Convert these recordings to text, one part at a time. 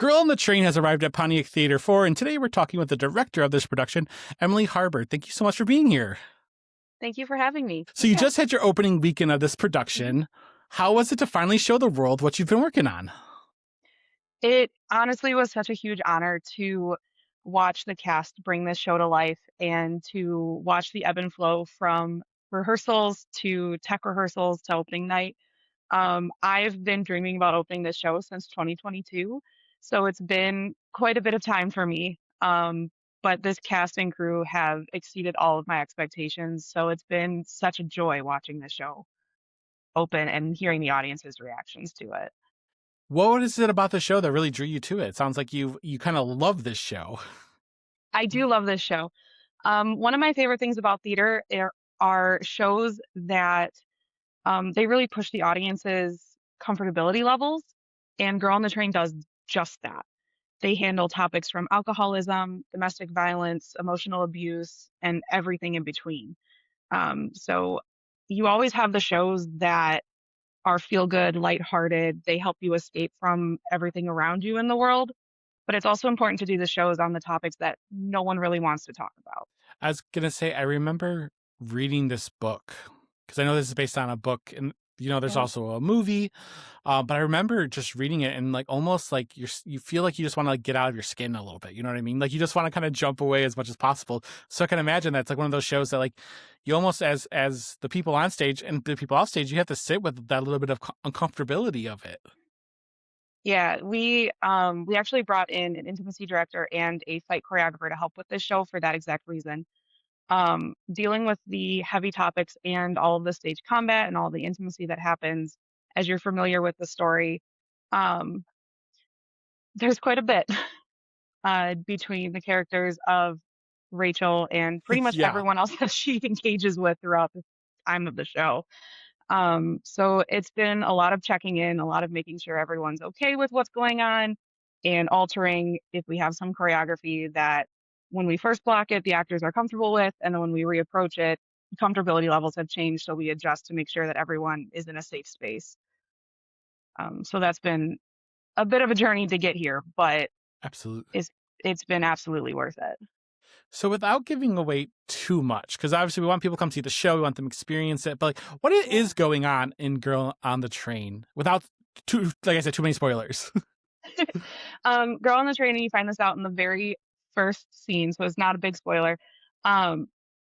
Girl on the Train has arrived at Pontiac Theatre IV, and today we're talking with the director of this production, Emily Harbert. Thank you so much for being here. Thank you for having me. So you just had your opening weekend of this production. How was it to finally show the world what you've been working on? It honestly was such a huge honor to watch the cast bring this show to life and to watch the ebb and flow from rehearsals to tech rehearsals to opening night. I've been dreaming about opening this show since 2022, so it's been quite a bit of time for me. But this cast and crew have exceeded all of my expectations, so it's been such a joy watching this show open and hearing the audience's reactions to it. What is it about the show that really drew you to it? It sounds like you kind of love this show. I do love this show. One of my favorite things about theater are shows that they really push the audience's comfortability levels, and Girl on the Train does just that. They handle topics from alcoholism, domestic violence, emotional abuse, and everything in between. So you always have the shows that are feel good, lighthearted. They help you escape from everything around you in the world. But it's also important to do the shows on the topics that no one really wants to talk about. I was going to say, I remember reading this book because I know this is based on a book, and there's also a movie, but I remember just reading it and almost like you feel like you just want to get out of your skin a little bit. You know what I mean? Like you just want to kind of jump away as much as possible. So I can imagine that's like one of those shows that you almost as the people on stage and the people off stage, you have to sit with that little bit of uncomfortability of it. Yeah, we actually brought in an intimacy director and a fight choreographer to help with this show for that exact reason. Dealing with the heavy topics and all of the stage combat and all the intimacy that happens as you're familiar with the story, um, there's quite a bit between the characters of Rachel and pretty much Yeah. everyone else that she engages with throughout the time of the show. So it's been a lot of checking in, a lot of making sure everyone's okay with what's going on and altering if we have some choreography that when we first block it, the actors are comfortable with, and then when we reapproach it, comfortability levels have changed, so we adjust to make sure that everyone is in a safe space. So that's been a bit of a journey to get here, but Absolutely. it's been absolutely worth it. So without giving away too much, because obviously we want people to come see the show, we want them to experience it, but what is going on in Girl on the Train without too many spoilers? Girl on the Train, and you find this out in the very first scene, so it's not a big spoiler,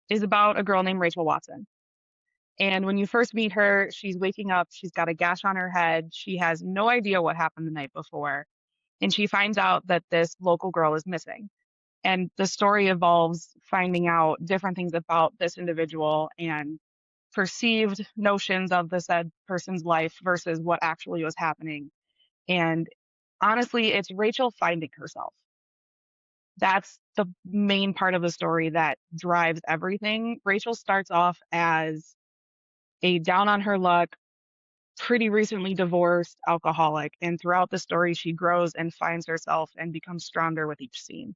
is about a girl named Rachel Watson. And when you first meet her, she's waking up, she's got a gash on her head, she has no idea what happened the night before, and she finds out that this local girl is missing. And the story involves finding out different things about this individual and perceived notions of the said person's life versus what actually was happening. And honestly, it's Rachel finding herself. That's the main part of the story that drives everything. Rachel starts off as a down on her luck, pretty recently divorced alcoholic, and throughout the story, she grows and finds herself and becomes stronger with each scene.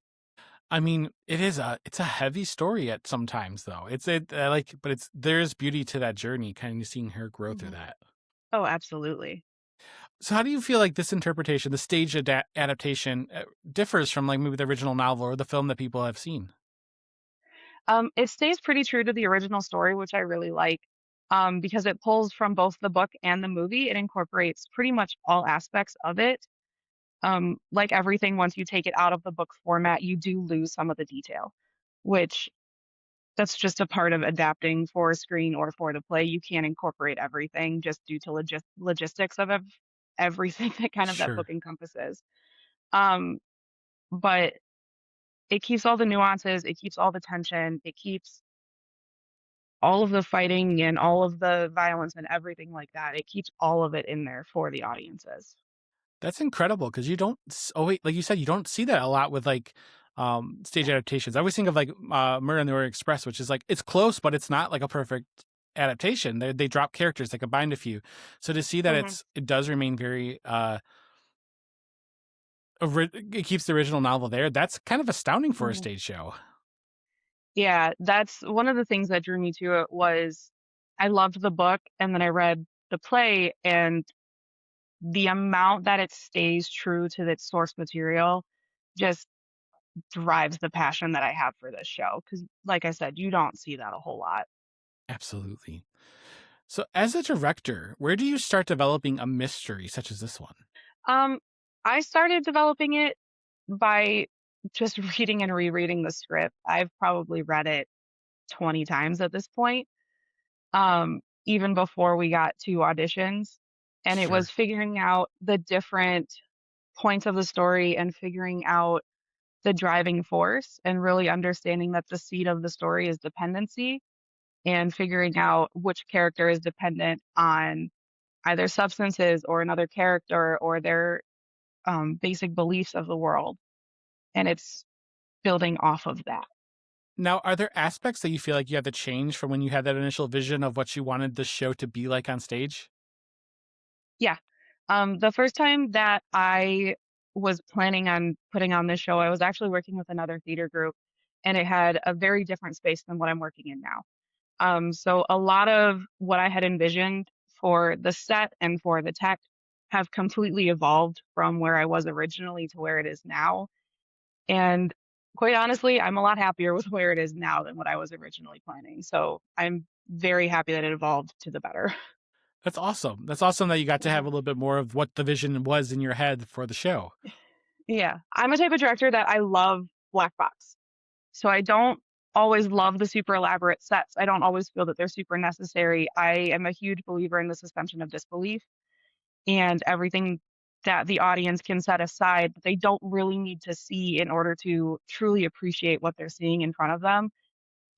I mean, it's a heavy story at sometimes though. But there's beauty to that journey, kind of seeing her grow through that. Oh, absolutely. So how do you feel like this interpretation, the stage adaptation, differs from maybe the original novel or the film that people have seen? It stays pretty true to the original story, which I really like, because it pulls from both the book and the movie. It incorporates pretty much all aspects of it. Like everything, once you take it out of the book format, you do lose some of the detail, which that's just a part of adapting for a screen or for the play. You can't incorporate everything just due to logistics of everything that kind of that book Sure. encompasses. Um, but it keeps all the nuances, it keeps all the tension, it keeps all of the fighting and all of the violence and everything like that. It keeps all of it in there for the audiences. That's incredible because you don't. Oh wait, like you said, you don't see that a lot with stage adaptations. I always think of Murder on the Orient Express, which is it's close, but it's not like a perfect adaptation. They drop characters, they combined a few. So to see that Mhm. it does remain very it keeps the original novel there. That's kind of astounding for a Mhm. stage show. Yeah, that's one of the things that drew me to it was I loved the book and then I read the play, and the amount that it stays true to its source material just drives the passion that I have for this show. Because, like I said, you don't see that a whole lot. Absolutely. So, as a director, where do you start developing a mystery such as this one? Um, I started developing it by just reading and rereading the script. I've probably read it 20 times at this point, even before we got to auditions. And it was Sure. figuring out the different points of the story and figuring out the driving force and really understanding that the seed of the story is dependency and figuring out which character is dependent on either substances or another character or their basic beliefs of the world. And it's building off of that. Now, are there aspects that you feel like you had to change from when you had that initial vision of what you wanted the show to be like on stage? Yeah. The first time that I was planning on putting on this show, I was actually working with another theater group, and it had a very different space than what I'm working in now. So a lot of what I had envisioned for the set and for the tech have completely evolved from where I was originally to where it is now. And quite honestly, I'm a lot happier with where it is now than what I was originally planning. So I'm very happy that it evolved to the better. That's awesome. That's awesome that you got to have Mhm. a little bit more of what the vision was in your head for the show. Yeah. I'm a type of director that I love black box. So I don't always love the super elaborate sets. I don't always feel that they're super necessary. I am a huge believer in the suspension of disbelief and everything that the audience can set aside that they don't really need to see in order to truly appreciate what they're seeing in front of them.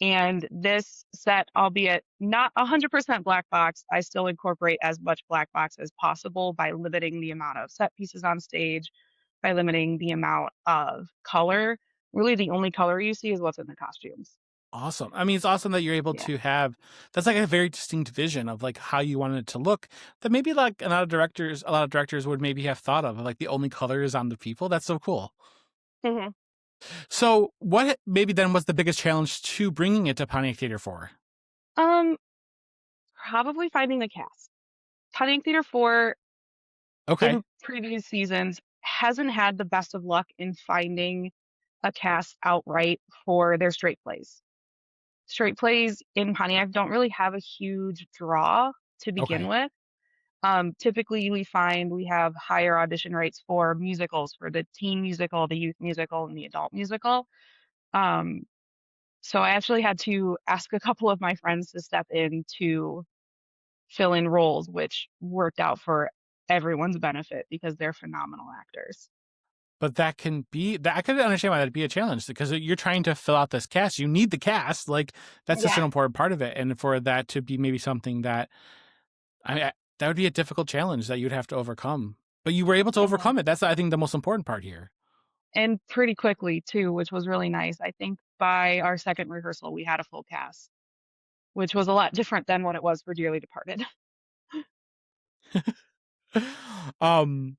And this set, albeit not 100% black box, I still incorporate as much black box as possible by limiting the amount of set pieces on stage, by limiting the amount of color. Really, the only color you see is what's in the costumes. Awesome. I mean, it's awesome that you're able Yeah. to have that's like a very distinct vision of like how you wanted it to look that maybe like a lot of directors would maybe have thought of like the only color is on the people. That's so cool. hmm So, what maybe then was the biggest challenge to bringing it to Pontiac Theatre 4? Um, Probably finding the cast. Pontiac Theatre 4 Okay. in previous seasons hasn't had the best of luck in finding a cast outright for their straight plays. Straight plays in Pontiac don't really have a huge draw to begin Okay. with. Typically, we find we have higher audition rates for musicals, for the teen musical, the youth musical, and the adult musical. Um, so I actually had to ask a couple of my friends to step in to fill in roles, which worked out for everyone's benefit because they're phenomenal actors. But that can be that I could understand why that'd be a challenge because you're trying to fill out this cast. You need the cast. Like that's such Yeah. an important part of it. And for that to be maybe something that that would be a difficult challenge that you'd have to overcome. But you were able to Mhm. overcome it. That's I think the most important part here. And pretty quickly too, which was really nice. I think by our second rehearsal, we had a full cast, which was a lot different than what it was for Dearly Departed. um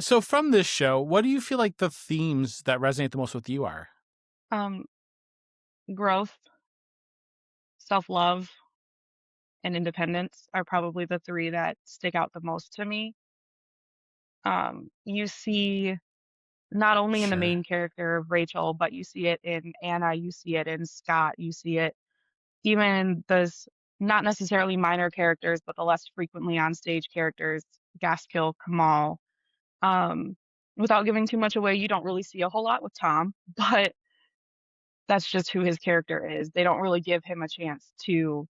so from this show, what do you feel like the themes that resonate the most with you are? Um, Growth, self-love, and independence are probably the three that stick out the most to me. You see not only in the Sure. main character of Rachel, but you see it in Anna, you see it in Scott, you see it even in those not necessarily minor characters, but the less frequently on stage characters, Gaskill, Kamal. Um, Without giving too much away, you don't really see a whole lot with Tom, but that's just who his character is. They don't really give him a chance to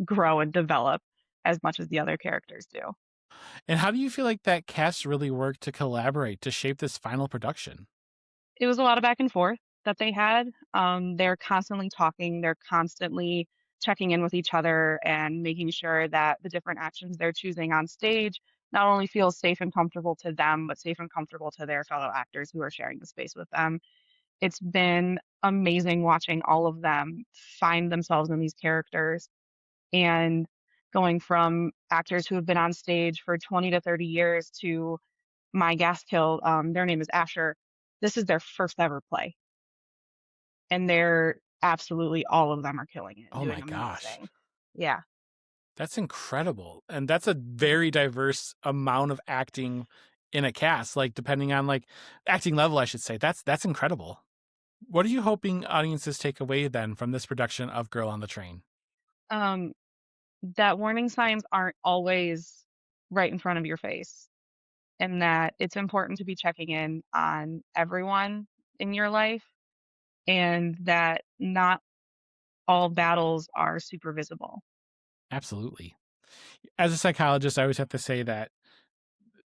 grow and develop as much as the other characters do. And how do you feel like that cast really worked to collaborate to shape this final production? It was a lot of back and forth that they had. They're constantly talking, they're constantly checking in with each other and making sure that the different actions they're choosing on stage not only feel safe and comfortable to them, but safe and comfortable to their fellow actors who are sharing the space with them. It's been amazing watching all of them find themselves in these characters and going from actors who have been on stage for 20 to 30 years to my gas kill, their name is Asher. This is their first ever play, and they're absolutely all of them are killing it and Oh doing my gosh. amazing. Yeah. That's incredible. And that's a very diverse amount of acting in a cast, like depending on like acting level, I should say. That's incredible. What are you hoping audiences take away then from this production of Girl on the Train? Um, that warning signs aren't always right in front of your face, and that it's important to be checking in on everyone in your life, and that not all battles are super visible. Absolutely. As a psychologist, I always have to say that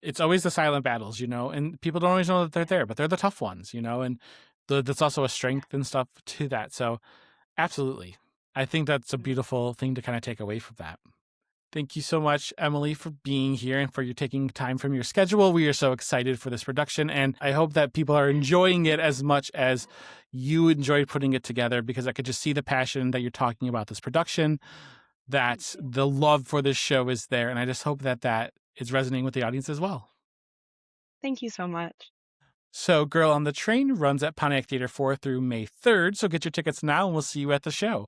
it's always the silent battles, and people don't always know that they're there, but they're the tough ones, and that's also a strength and stuff to that. So absolutely. I think that's a beautiful thing to kind of take away from that. Thank you so much, Emily, for being here and for you taking time from your schedule. We are so excited for this production, and I hope that people are enjoying it as much as you enjoyed putting it together, because I could just see the passion that you're talking about this production, that the love for this show is there, and I just hope that that is resonating with the audience as well. Thank you so much. So Girl on the Train runs at Pontiac Theatre IV through May 3rd, so get your tickets now and we'll see you at the show.